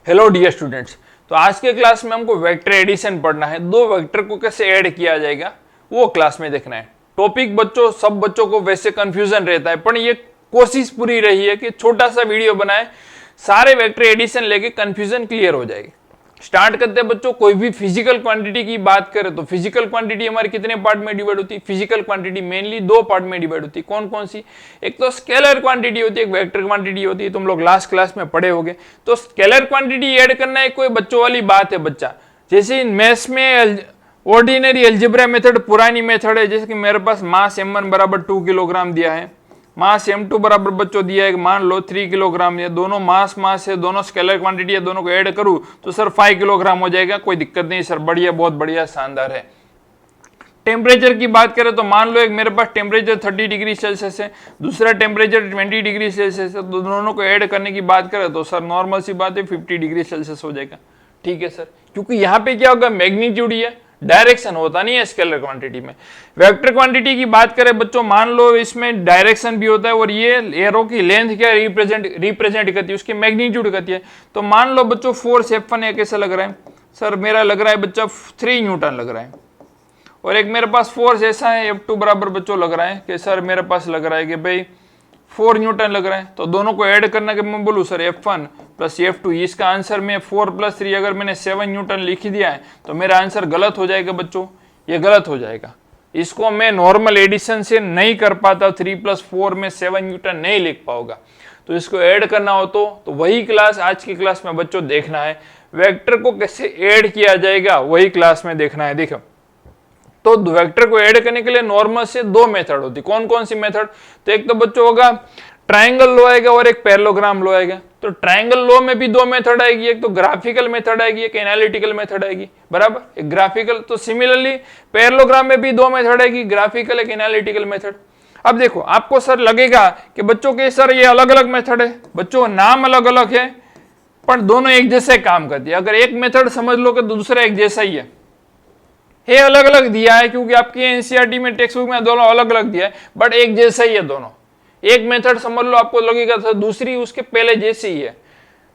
Hello dear students, तो आज के क्लास में हमको वेक्टर एडिशन पढ़ना है। दो वेक्टर को कैसे ऐड किया जाएगा वो क्लास में देखना है। टॉपिक बच्चों सब बच्चों को वैसे कंफ्यूजन रहता है, पर ये कोशिश पूरी रही है कि छोटा सा वीडियो बनाए, सारे वेक्टर एडिशन लेके कंफ्यूजन क्लियर हो जाएगी। स्टार्ट करते हैं बच्चों। कोई भी फिजिकल क्वांटिटी की बात करें तो फिजिकल क्वांटिटी हमारी कितने पार्ट में डिवाइड होती है? फिजिकल क्वांटिटी मेनली दो पार्ट में डिवाइड होती है। कौन कौन सी? एक तो स्केलर क्वांटिटी होती है, एक वेक्टर क्वांटिटी होती है। तुम लोग लास्ट क्लास में पढ़े होंगे। तो स्केलर क्वांटिटी ऐड करना है कोई बच्चों वाली बात है बच्चा। जैसे मैथ्स में ऑर्डिनरी अलजेब्रा मेथड पुरानी मेथड है। जैसे कि मेरे पास मास m1 बराबर 2 किलोग्राम दिया है, मास m2 बराबर बच्चों दिया है मान लो 3 किलोग्राम। ये दोनों मास है, दोनों स्केलर क्वांटिटी है, दोनों को ऐड करूं तो सर 5 किलोग्राम हो जाएगा। कोई दिक्कत नहीं सर, बढ़िया, बहुत बढ़िया, शानदार है। टेम्परेचर की बात करें तो मान लो एक मेरे पास टेम्परेचर 30 डिग्री सेल्सियस है, दूसरा टेम्परेचर 20 डिग्री सेल्सियस है, तो दोनों को ऐड करने की बात करें तो सर नॉर्मल सी बात है 50 डिग्री सेल्सियस हो जाएगा। ठीक है सर, क्योंकि यहाँ पे क्या होगा, मैग्नीट्यूड ही है, डायरेक्शन होता नहीं है स्केलर क्वांटिटी में। वेक्टर क्वांटिटी की बात करें बच्चों, मान लो इसमें डायरेक्शन भी होता है और ये एरो की लेंथ क्या रिप्रेजेंट करती है, उसकी मैग्नीट्यूड करती है। तो मान लो बच्चों फोर्स F1 है, कैसा लग रहा है सर? मेरा लग रहा है बच्चा 3 न्यूटन लग रहा है। और एक मेरे पास फोर्स ऐसा है F2 बराबर बच्चों लग रहा है कि सर मेरे पास लग रहा है कि भाई 4 न्यूटन लग रहा है। तो दोनों को ऐड करना कि मैं बोलूँ सर F1 प्लस F2, इसका आंसर में 4 + 3 अगर मैंने 7 न्यूटन लिख दिया है तो मेरा आंसर गलत हो जाएगा बच्चों, ये गलत हो जाएगा। इसको मैं नॉर्मल एडिशन से नहीं कर पाता, 3 + 4 में 7 न्यूटन नहीं लिख पाऊंगा। तो इसको ऐड करना हो तो वही क्लास आज की क्लास में बच्चों देखना है। वेक्टर को कैसे ऐड किया जाएगा वही क्लास में देखना है। देखो, तो वेक्टर को ऐड करने के लिए नॉर्मल से दो मेथड होती। कौन कौन सी मेथड? तो एक तो बच्चों होगा ट्रायंगल लॉ आएगा और एक पैरेललोग्राम लॉ आएगा। तो ट्रायंगल लॉ में भी दो मेथड आएगी, एक तो ग्राफिकल मेथड आएगी, एक एनालिटिकल मेथड आएगी, बराबर। एक ग्राफिकल, तो सिमिलरली पैरेललोग्राम में भी दो मेथड आएगी, ग्राफिकल एक एनालिटिकल मेथड। अब देखो, आपको सर लगेगा कि बच्चों के सर ये अलग अलग मेथड है, बच्चों नाम अलग अलग है पर दोनों एक जैसे काम करती है। अगर एक मेथड समझ लो कि दूसरा एक जैसा ही है, अलग अलग दिया है क्योंकि आपकी एनसीईआरटी में टेक्स्ट बुक में दोनों अलग अलग दिया है, बट एक जैसा ही है दोनों। एक मेथड समझ लो आपको लगेगा था दूसरी उसके पहले जैसी ही है।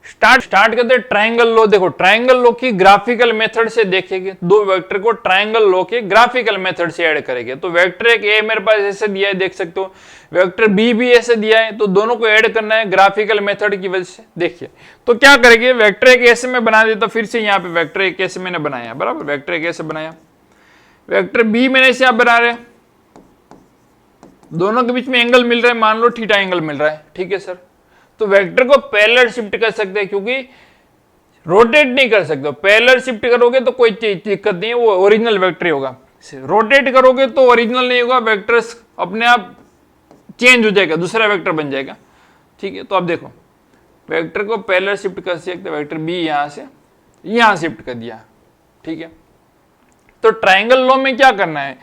स्टार्ट करते हैं ट्रायंगल लॉ। देखो, ट्रायंगल लॉ की ग्राफिकल मेथड से देखेंगे, दो वेक्टर को ट्रायंगल लॉ के ग्राफिकल मेथड से ऐड करेंगे। तो वेक्टर एक ए मेरे पास ऐसे दिया है, देख सकते हो, वेक्टर बी भी ऐसे दिया है, तो दोनों को ऐड करना है ग्राफिकल मेथड की वजह से। देखिए तो क्या करेंगे, वेक्टर एक ऐसे में बना देता, फिर से यहाँ पे वेक्टर एक ऐसे मैंने बनाया, बराबर, वेक्टर एक ऐसे बनाया, वेक्टर बी मैंने इसे आप बना रहे, दोनों के बीच में एंगल मिल रहा है, मान लो थीटा एंगल मिल रहा है। ठीक है सर, तो वेक्टर को पैरेलल शिफ्ट कर सकते हैं क्योंकि रोटेट नहीं कर सकते। पैरेलल शिफ्ट करोगे तो कोई दिक्कत नहीं है, वो ओरिजिनल वेक्टर ही होगा। रोटेट करोगे तो ओरिजिनल नहीं होगा, वेक्टर अपने आप चेंज हो जाएगा, दूसरा वेक्टर बन जाएगा। ठीक है, तो अब देखो, वेक्टर को पैरेलल शिफ्ट कर सकते, वेक्टर बी यहां से यहां शिफ्ट कर दिया। ठीक है, तो ट्रायंगल लॉ में क्या करना है,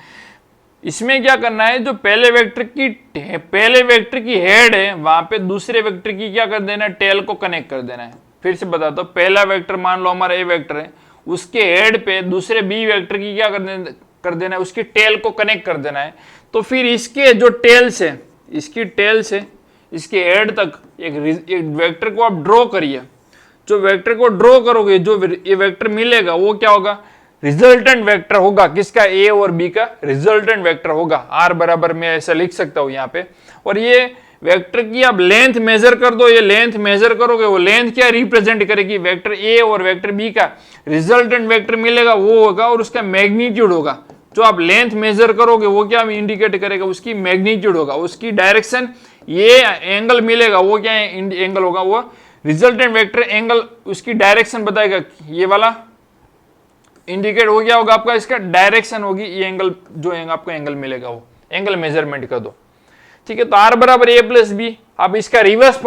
इसमें क्या करना है, जो पहले वेक्टर की हेड है वहां पे दूसरे वेक्टर की क्या कर देना है, टेल को कनेक्ट कर देना है। फिर से बताता हूं, पहला वेक्टर मान लो हमारा ए वेक्टर है, उसके हेड पे दूसरे बी वेक्टर की क्या कर देना है, उसकी टेल को कनेक्ट कर देना है। तो फिर इसके जो टेल से इसके हेड तक एक वेक्टर को आप ड्रॉ करिए। जो वेक्टर को ड्रॉ करोगे, जो ये वेक्टर मिलेगा वो क्या होगा, रिजल्टेंट वेक्टर होगा। किसका? ए और बी का रिजल्टेंट वेक्टर होगा। आर बराबर मैं ऐसा लिख सकता हूं यहाँ पे। और ये वेक्टर की आप लेंथ मेजर कर दो, ये लेंथ मेजर करोगे, वो लेंथ क्या रिप्रेजेंट करेगी, वेक्टर ए और वेक्टर बी का रिजल्टेंट वेक्टर मिलेगा वो होगा, और उसका मैग्नीट्यूड होगा। जो आप लेंथ मेजर करोगे वो क्या इंडिकेट करेगा, उसकी मैग्नीट्यूड होगा, उसकी डायरेक्शन, ये एंगल मिलेगा वो क्या एंगल होगा, वो रिजल्टेंट वेक्टर एंगल उसकी डायरेक्शन बताएगा। ये वाला इंडिकेट हो गया होगा आपका, इसका डायरेक्शन होगी, ये एंगल जो आपको एंगल मिलेगा वो एंगल मेजरमेंट कर दो। ठीक है, तो आर बराबर ए प्लस बी। अब इसका रिवर्स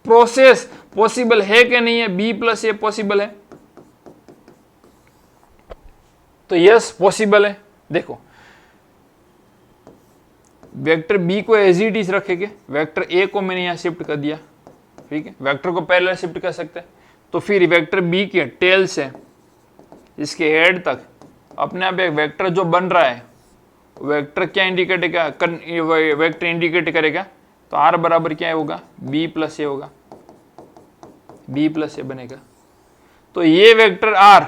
प्रोसेस पॉसिबल है कि नहीं है, बी प्लस ए पॉसिबल है? तो यस पॉसिबल है। देखो, वेक्टर बी को एज इट इज रखेंगे, वेक्टर ए को मैंने यहां शिफ्ट कर दिया। ठीक है, वेक्टर को पैरेलल शिफ्ट कर सकते हैं। तो फिर वेक्टर बी के टेल से इसके हेड तक अपने आप एक वेक्टर जो बन रहा है, वेक्टर क्या इंडिकेट करेगा, वेक्टर इंडिकेट करेगा। तो आर बराबर क्या होगा, बी प्लस ए होगा। बी प्लस ए बनेगा। तो ये वेक्टर आर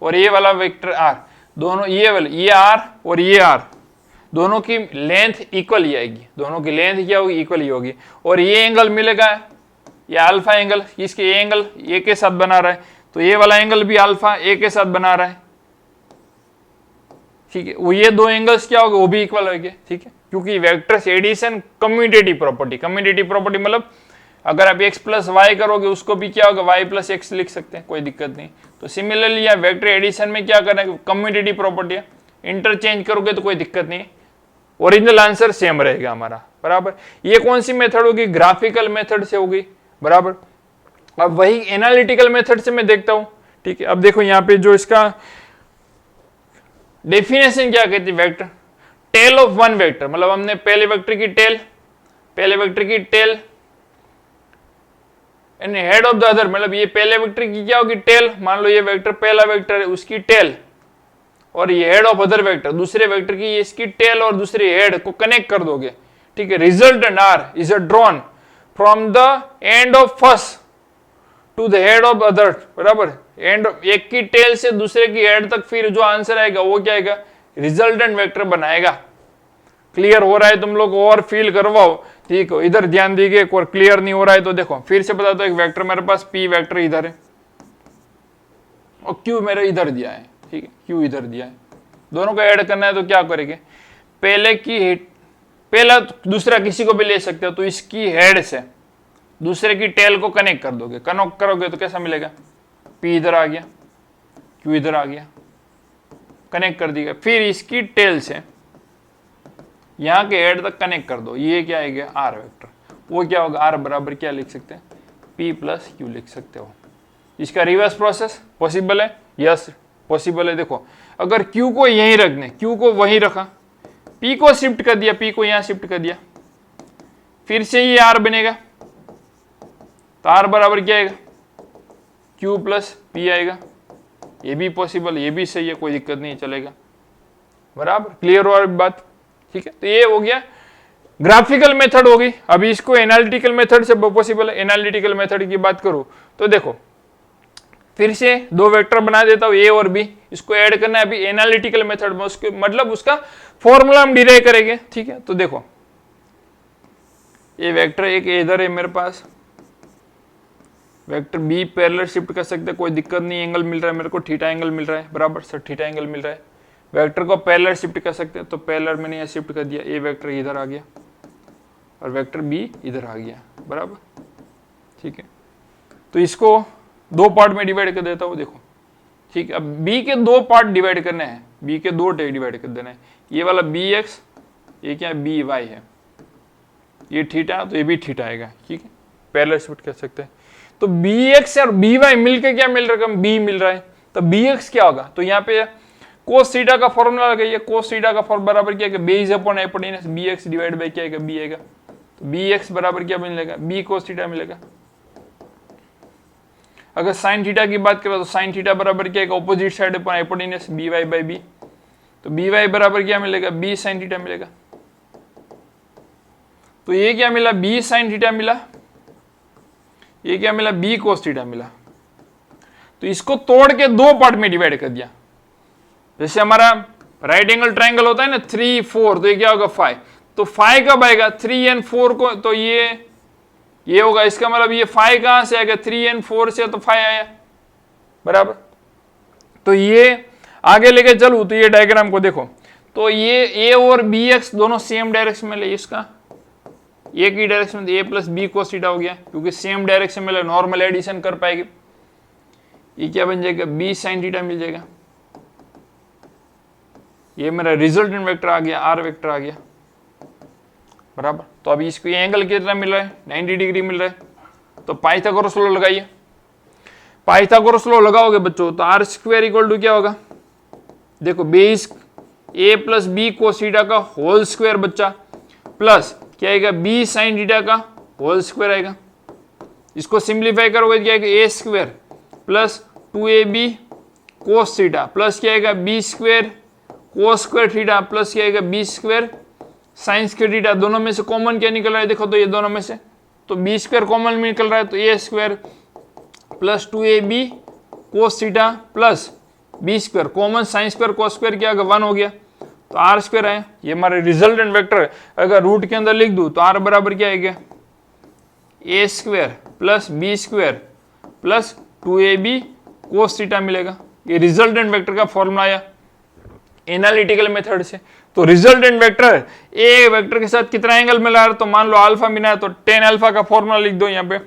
और ये वाला वेक्टर आर दोनों, ये आर और ये आर दोनों की लेंथ इक्वल ही आएगी, दोनों की लेंथ क्या होगी, इक्वल ही होगी। और ये एंगल मिलेगा, ये अल्फा एंगल, इसके एंगल ए के साथ बना रहा है, तो ये वाला एंगल भी अल्फा ए के साथ बना रहा है, ठीक है। वो ये दो एंगल्स क्या होगा, वो भी इक्वल होंगे, ठीक है, क्योंकि वेक्टर्स एडिशन कम्यूटेटिव प्रॉपर्टी मतलब अगर आप x प्लस वाई करोगे उसको भी क्या होगा, y प्लस एक्स लिख सकते हैं, कोई दिक्कत नहीं। तो सिमिलरली यहाँ वेक्टर एडिशन में क्या करना है, कम्यूटेटिव प्रॉपर्टी है, इंटरचेंज करोगे तो कोई दिक्कत नहीं, ओरिजिनल आंसर सेम रहेगा हमारा, बराबर। ये कौन सी मेथड होगी, ग्राफिकल मेथड से होगी, बराबर। अब वही एनालिटिकल मेथड से मैं देखता हूं, ठीक है। अब देखो यहाँ पे जो इसका डेफिनेशन क्या कहती है, vector tail of one vector, मतलब हमने पहले वेक्टर की tail and head of the other, मतलब ये पहले वेक्टर की क्या होगी, टेल। मान लो ये वेक्टर पहला वेक्टर है, उसकी टेल, और ये हेड ऑफ अदर वेक्टर दूसरे वेक्टर की, इसकी टेल और दूसरी हेड को कनेक्ट कर दोगे, ठीक है। Resultant R is a drawn from the end of first to the head of other, बराबर। एंड एक की टेल से दूसरे की हेड तक फिर जो आंसर आएगा वो क्या आएगा, रिजल्टेंट वेक्टर बनाएगा। क्लियर हो रहा है तुम लोग, और फील करवाओ, ठीक है। इधर ध्यान दीजिए, और क्लियर नहीं हो रहा है तो देखो फिर से बता दो, एक वेक्टर मेरे पास पी वेक्टर इधर है और क्यू मेरे इधर दिया है, ठीक है, क्यू इधर दिया है, दोनों को ऐड करना है तो क्या करेंगे, पहला दूसरा किसी को भी ले सकते हो, तो इसकी हेड से दूसरे की टेल को कनेक्ट कर दोगे, कनेक्ट करोगे तो कैसा मिलेगा, पी इधर आ गया, क्यू इधर आ गया, कनेक्ट कर दिया। फिर इसकी टेल से यहाँ के हेड तक कनेक्ट कर दो, ये क्या आएगा, आर वेक्टर। वो क्या होगा, आर बराबर क्या लिख सकते हैं, पी प्लस क्यू लिख सकते हो। इसका रिवर्स प्रोसेस पॉसिबल है, यस पॉसिबल है। देखो अगर क्यू को यहीं रख दें, क्यू को वहीं रखा, पी को शिफ्ट कर दिया, पी को यहां शिफ्ट कर दिया, फिर से ये आर बनेगा, तो आर बराबर क्या आएगा, क्यू प्लस पी आएगा। ये भी पॉसिबल, ये भी सही है, कोई दिक्कत नहीं, चलेगा, बराबर। क्लियर हो बात, ठीक है। तो ये हो गया ग्राफिकल मेथड होगी। अभी इसको एनालिटिकल मेथड से पॉसिबल है। एनालिटिकल मेथड की बात करूं तो देखो फिर से दो वेक्टर बना देता हूं, ए और बी, इसको ऐड करना है अभी एनालिटिकल मेथड में, उसके मतलब उसका फॉर्मूला हम डिराइव करेंगे, ठीक है। तो देखो ये वेक्टर एक इधर है मेरे पास, वेक्टर बी पैरेलल शिफ्ट कर सकते हैं, कोई दिक्कत नहीं, एंगल मिल रहा है मेरे को, थीटा एंगल मिल रहा है, बराबर सर, थीटा एंगल मिल रहा है। वेक्टर को पैरेलल शिफ्ट कर सकते हैं, तो पैरेलल मैंने यहाँ शिफ्ट कर दिया, ए वेक्टर इधर आ गया और वेक्टर बी इधर आ गया, बराबर, ठीक है। तो इसको दो पार्ट में डिवाइड कर देता हूँ, देखो, ठीक है। अब बी के दो पार्ट डिवाइड करने हैं, बी के दो डिवाइड कर देना है। ये वाला बी एक्स, ये क्या है, बी वाई है, ये थीटा, तो ये भी थीटा आएगा, ठीक है, पैरेलल शिफ्ट कर सकते हैं। तो बी एक्स और बी वाई मिलकर क्या मिल रहा है, बी मिल रहा है, तो बी एक्स क्या होगा, तो यहाँ पे कोस थीटा का फॉर्मूला लगाइए, कोस थीटा का फॉर्मूला बराबर क्या है, base upon hypotenuse, B X divide by क्या आएगा, बी आएगा। तो बी एक्स बराबर क्या मिलेगा, बी कोस थीटा मिलेगा। अगर साइन थीटा की बात करें तो साइन थीटा बराबर क्या है, opposite side upon hypotenuse, B Y by B. तो बी वाई बराबर क्या मिलेगा, बी साइन थीटा मिलेगा। तो ये क्या मिला, बी साइन थीटा मिला, ये क्या मिला, बी कोस थीटा मिला। तो इसको तोड़ के दो पार्ट में डिवाइड कर दिया। जैसे हमारा राइट एंगल ट्राइंगल होता है ना, 3 4, तो ये क्या होगा 5, तो 5 कब आएगा, 3 और 4 को, तो ये होगा, इसका मतलब ये 5 कहां से आएगा, 3 और 4 से, तो 5 आया, बराबर। तो ये आगे लेके चलूं तो ये डायग्राम को देखो, तो ये ए और बी एक्स दोनों सेम डायरेक्शन में ले, इसका ए की डायरेक्शन में ए प्लस बी कोस थीटा हो गया, क्योंकि सेम डायरेक्शन में नॉर्मल एडिशन कर पाएगी। ये क्या बन जाएगा, बी साइन थीटा मिल जाएगा। ये मेरा रिजल्टेंट वेक्टर आ गया, आर वेक्टर आ गया, बराबर। तो अभी इसको एंगल कितना मिल रहा है, 90 डिग्री मिल रहा है। तो पाइथागोरस लॉ लगाइए, पाइथागोरस लॉ लगाओगे बच्चों तो आर स्क्वायर इक्वल टू क्या होगा, देखो base A plus B cos theta का होल स्क्वायर बच्चा, प्लस क्या आएगा, बी साइन थीटा का होल स्क्वायर आएगा। इसको सिंप्लीफाई करोगे क्या आएगा, A square plus 2ab cos theta plus क्या आएगा, B square cos square theta plus क्या आएगा, B square sine square theta. दोनों में से कॉमन क्या निकल रहा है, देखो तो ये दोनों में से, तो बी स्क्वायर कॉमन में निकल रहा है, तो A square plus 2ab cos theta plus B square, common sine square cos square क्या 1 हो गया, तो आर स्क्वायर है। ये हमारे रिजल्टेंट वेक्टर है। अगर रूट के अंदर लिख दूं तो आर बराबर क्या है, A square plus B square plus 2ab cos theta मिलेगा। ये रिजल्टेंट वेक्टर का फॉर्मूला आया एनालिटिकल मेथड से। तो रिजल्टेंट वेक्टर ए वेक्टर के साथ कितना एंगल मिला है, तो मान लो अल्फा मिला है, तो टेन अल्फा का फॉर्मूला लिख दो यहाँ पे।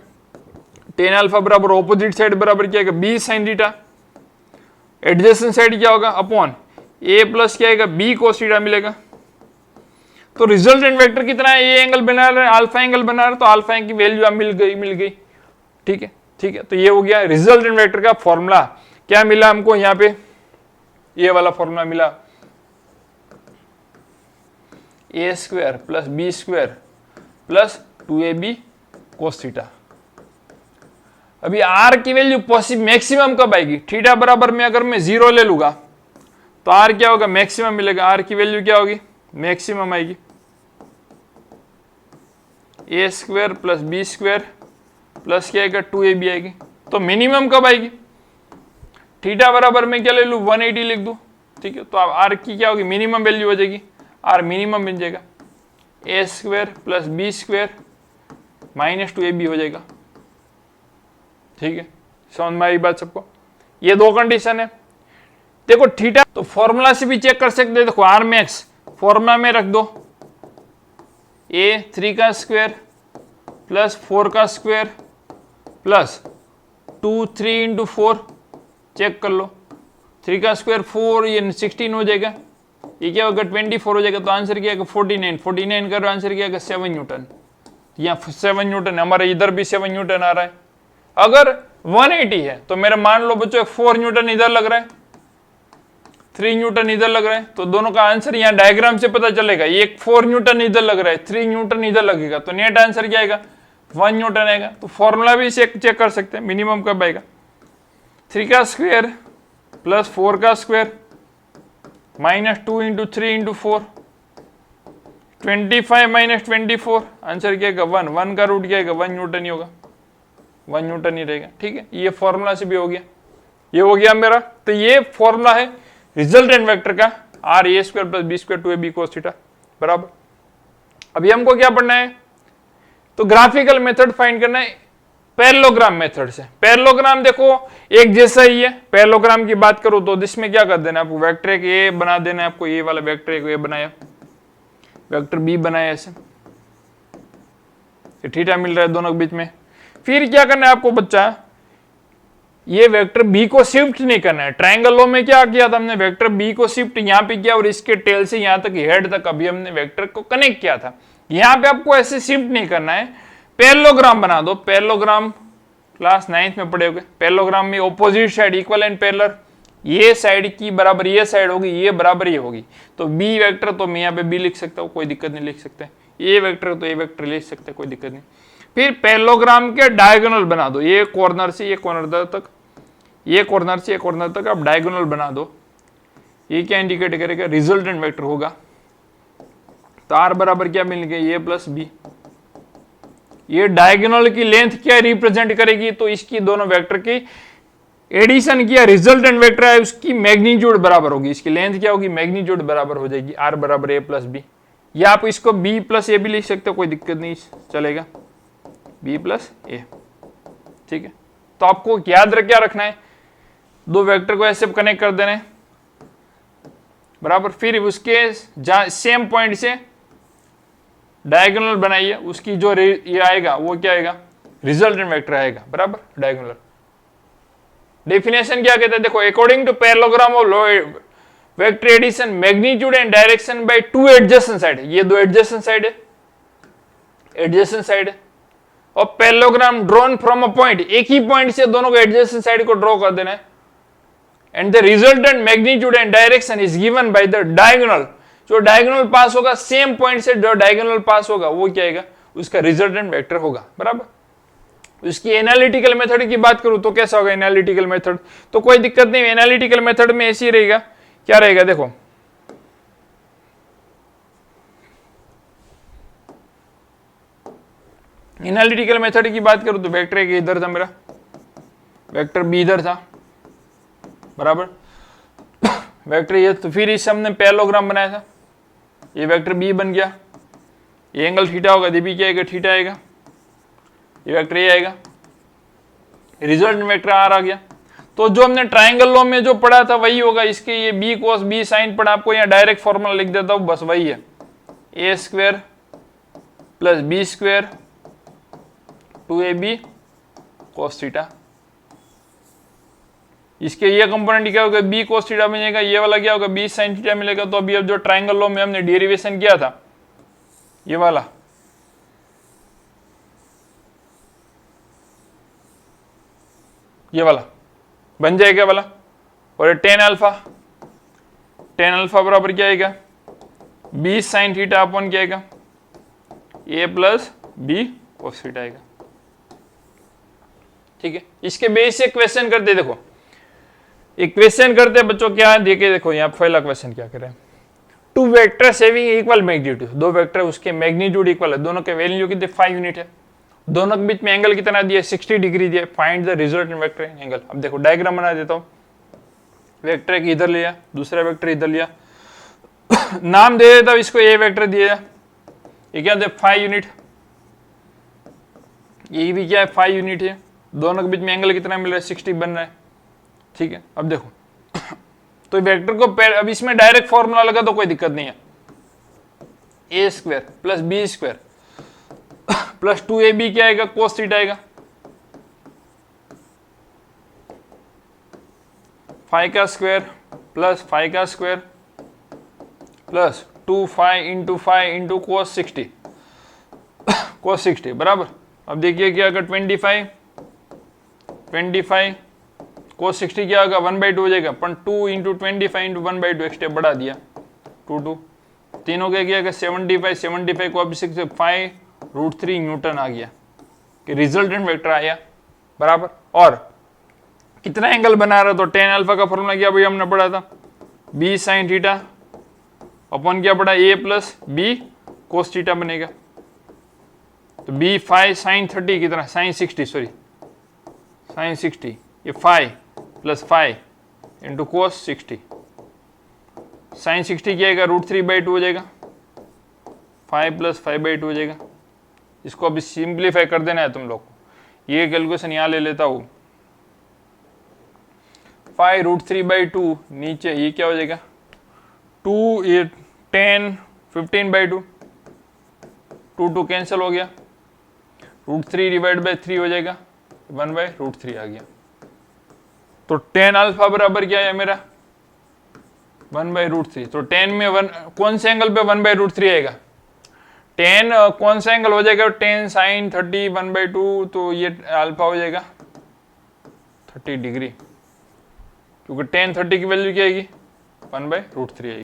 टेन अल्फा बराबर ऑपोजिट साइड बराबर क्या है, B sine theta, adjacent side क्या होगा अपॉन ए प्लस क्या है, बी कोस थीटा मिलेगा। तो रिजल्टेंट वेक्टर कितना है, ये एंगल बना रहे हैं, अल्फा एंगल बना रहे हैं, तो अल्फा की वैल्यू अब मिल गई। ठीक है, ठीक है। तो ये हो गया रिजल्टेंट वेक्टर का फॉर्मूला। क्या मिला हमको यहाँ पे, ये वाला फॉर्मूला मिला, A square plus B square plus 2ab cos theta. अभी आर की वैल्यू पॉसिबल मैक्सिमम कब आएगी, थीटा बराबर में अगर मैं 0 ले लूंगा तो आर क्या होगा, मैक्सिमम मिलेगा। आर की वैल्यू क्या होगी, मैक्सिमम आएगी। A square plus B square plus क्या आएगा 2ab आएगी। तो मिनिमम कब आएगी, थीटा बराबर में क्या ले लूं 180 लिख दूं। ठीक है, तो अब आर की क्या होगी, मिनिमम वैल्यू हो जाएगी, आर मिनिमम बन जाएगा A square plus B square minus 2ab हो जाएगा। ठीक है, समझ में आई बात सबको। ये दो कंडीशन है। देखो थीटा तो फॉर्मूला से भी चेक कर सकते हैं। देखो आर मैक्स फॉर्मूला में रख दो, ए 3 का स्क्वायर प्लस 4 का स्क्वायर प्लस 2 3 इंटू 4, चेक कर लो। 3 का स्क्वायर 4, ये 16 हो जाएगा, ये क्या होगा 24 हो जाएगा। तो आंसर क्या है 49, 49 करो, आंसर क्या है 7 न्यूटन। यहाँ 7 न्यूटन, हमारे इधर भी 7 न्यूटन आ रहा है। अगर 180 है तो मेरा मान लो बच्चों 4 न्यूटन इधर लग रहा है, 3 न्यूटन इधर लग रहा है, तो दोनों का आंसर यहाँ डायग्राम से पता चलेगा। एक 4 न्यूटन इधर लग रहा है, 3 न्यूटन इधर लगेगा, तो नेट आंसर क्या आएगा 1 न्यूटन आएगा। तो फॉर्मूला भी चेक कर सकते हैं, मिनिमम कब आएगा 3 का स्क्वायर प्लस 4 का square minus 2 into 3 into 4, 25 minus 24, answer क्या है 1, 1 का रूट क्या है 1 न्यूटन ही होगा, 1 न्यूटन ही रहेगा। ठीक है, ये फॉर्मूला से भी हो गया, ये हो गया मेरा। तो ये फॉर्मूला है रिजल्टेंट वेक्टर का, R A square plus B square 2ab cos theta बराबर। अभी हमको क्या पढ़ना है, तो ग्राफिकल मेथड फाइंड करना है पैरेललोग्राम मेथड से। पैरेललोग्राम देखो एक जैसा ही है। पैरेललोग्राम की बात करूं तो इसमें क्या कर देना है आपको, वेक्टर एक ए बना देना है आपको, ये वाला वेक्टर एक ए बनाया, वेक्टर बी बनाया, ऐसे थीटा मिल रहा है दोनों के बीच में। फिर क्या करना है आपको बच्चा, ये वेक्टर बी को शिफ्ट नहीं करना है। ट्रायंगल लॉ में क्या किया था हमने, वेक्टर बी को शिफ्ट यहाँ पे किया और इसके टेल से यहाँ तक हेड तक अभी हमने वेक्टर को कनेक्ट किया था। यहाँ पे आपको ऐसे शिफ्ट नहीं करना है, पैरेललोग्राम बना दो। पैरेललोग्राम क्लास 9th में पढ़े होगे। पैरेललोग्राम में opposite side equal and parallel, ये साइड की बराबर ये साइड होगी, ये बराबर ये होगी। तो बी वेक्टर तो मैं यहाँ पे बी लिख सकता हूँ, कोई दिक्कत नहीं, लिख सकते। ए वेक्टर तो ए वेक्टर लिख सकते, कोई दिक्कत नहीं। फिर पैरेललोग्राम के डायगोनल बना दो, ये कॉर्नर से ये कॉर्नर तक, ये कॉर्नर से ये कॉर्नर तक आप डायगोनल बना दो। ये क्या इंडिकेट करेगा, रिजल्टेंट वेक्टर होगा। तो आर बराबर क्या मिल गया, ए प्लस बी। ये डायगोनल की लेंथ क्या रिप्रेजेंट करेगी, तो इसकी दोनों वेक्टर की एडिशन किया रिजल्टेंट वेक्टर है, उसकी मैग्नीट्यूड बराबर होगी। इसकी लेंथ क्या होगी, मैग्नीट्यूड बराबर हो जाएगी। आर बराबर ए प्लस बी, या आप इसको बी प्लस ए भी लिख सकते हो, कोई दिक्कत नहीं, चलेगा बी प्लस ए। ठीक है, तो आपको याद रख क्या रखना है, दो वेक्टर को ऐसे कनेक्ट कर देना है बराबर। फिर उसके सेम पॉइंट से डायगोनल बनाइए, उसकी जो ये आएगा वो क्या आएगा, रिजल्टेंट वेक्टर आएगा बराबर डायगोनल। डेफिनेशन क्या कहते हैं, देखो according to parallelogram of vector addition magnitude and direction by two adjacent side. ये दो एडजेसेंट साइड है, एडजेसेंट साइड है। और parallelogram drawn from a point, एक ही पॉइंट से दोनों को एडजेसेंट साइड को ड्रॉ कर देना है। And the resultant magnitude and direction is given by the diagonal. जो डायगोनल पास होगा, सेम पॉइंट से जो डायगोनल पास होगा वो क्या आएगा, उसका रिजल्टेंट वेक्टर होगा बराबर। उसकी एनालिटिकल मेथड की बात करूं तो कैसा होगा एनालिटिकल मेथड, तो कोई दिक्कत नहीं। एनालिटिकल मेथड में ऐसे ही रहेगा, क्या रहेगा देखो, एनालिटिकल मेथड की बात करूं तो वेक्टर एक इधर था मेरा, वेक्टर बी इधर था, बराबर। वेक्टर ये, तो फिर इससे हमने पैरेललोग्राम बनाया था, ये वेक्टर बी बन गया, ये एंगल थीटा होगा, ये भी क्या आएगा, थीटा आएगा, ये वेक्टर ये आएगा, रिजल्ट वेक्टर आर आ गया। तो जो हमने ट्राइंगल लॉ में जो पढ़ा था वही होगा इसके, ये बी कॉस बी साइन पढ़ा, आपको यहाँ डायरेक्ट फॉर्मूला लिख देता हूं, बस वही है, A square plus B square 2ab cos theta. इसके ये कंपोनेंट क्या होगा, बी कॉस थीटा बनेगा, ये वाला क्या होगा, बी साइन थीटा मिलेगा। तो अभी अब जो ट्राइंगल लॉ में हमने डेरिवेशन किया था, ये वाला, ये वाला बन जाएगा वाला, और टेन अल्फा बराबर क्या आएगा, बी साइन थीटा अपॉन क्या आएगा, ए प्लस बी कॉस थीटा आएगा। ठीक है, इसके बेस से क्वेश्चन करते, देखो एक क्वेश्चन करते बच्चों, क्या है देखे, देखो यहाँ पहला क्वेश्चन क्या करें, two vector having equal magnitude, दो वेक्टर उसके मैग्नीट्यूड इक्वल है, दोनों के वैल्यू कितने 5 यूनिट है, दोनों के बीच में एंगल कितना दिया, 60 डिग्री दिया, find the result in vector angle. अब देखो डायग्राम बना देता हूं, वेक्टर एक इधर लिया, दूसरा वेक्टर इधर लिया, नाम दे देता हूं इसको, ए वेक्टर दिया, ये क्या दे 5 यूनिट, ये भी क्या है 5 यूनिट है, दोनों के बीच में एंगल कितना मिल रहा है, 60 बन रहा है। ठीक है, अब देखो तो वेक्टर को अब इसमें डायरेक्ट फॉर्मूला लगा तो कोई दिक्कत नहीं है, A square plus B square plus 2ab क्या आएगा, कोस थीटा आएगा, फाइव का स्क्वायर प्लस फाइव का square plus 2 five into 5 into cos 60 बराबर। अब देखिए क्या होगा, 25 कोस 60 क्या होगा, 1/2 हो जाएगा, पर 2 इंटू 25 इंटू 1/2 एक स्टेप बढ़ा दिया, 2 तीनों के क्या 75 को अब 5√3 न्यूटन आ गया, कि रिजल्टेंट वेक्टर आया, बराबर। और कितना एंगल बना रहा, तो टेन अल्फा का फॉर्मूला क्या भाई हमने पढ़ा था, बी साइन थीटा अपॉन क्या पढ़ा, ए प्लस बी कोस थीटा बनेगा। तो बी 5 साइन 30 कितना, साइन 60, ये 5 प्लस 5 इंटू कोस 60, साइन 60 क्या आएगा, √3/2 हो जाएगा, 5 प्लस 5/2 हो जाएगा। इसको अभी सिंप्लीफाई कर देना है तुम लोग को, ये कैलकुलेशन यहाँ ले लेता हूँ, 5√3/2 नीचे ये क्या हो जाएगा, 2 ये 10 15/2, 2 कैंसिल हो गया, √3/3 हो जाएगा, 1/√3 आ गया। तो 10 अल्फा बराबर क्या है मेरा, 1/√3। तो 10 में कौन से एंगल पे 1/√3 आएगा, 10 कौन सा एंगल हो जाएगा, 10 साइन 30 1/2, तो ये अल्फा हो जाएगा 30 डिग्री, क्योंकि 10 30 की वैल्यू क्या आएगी, 1/√3 आएगी।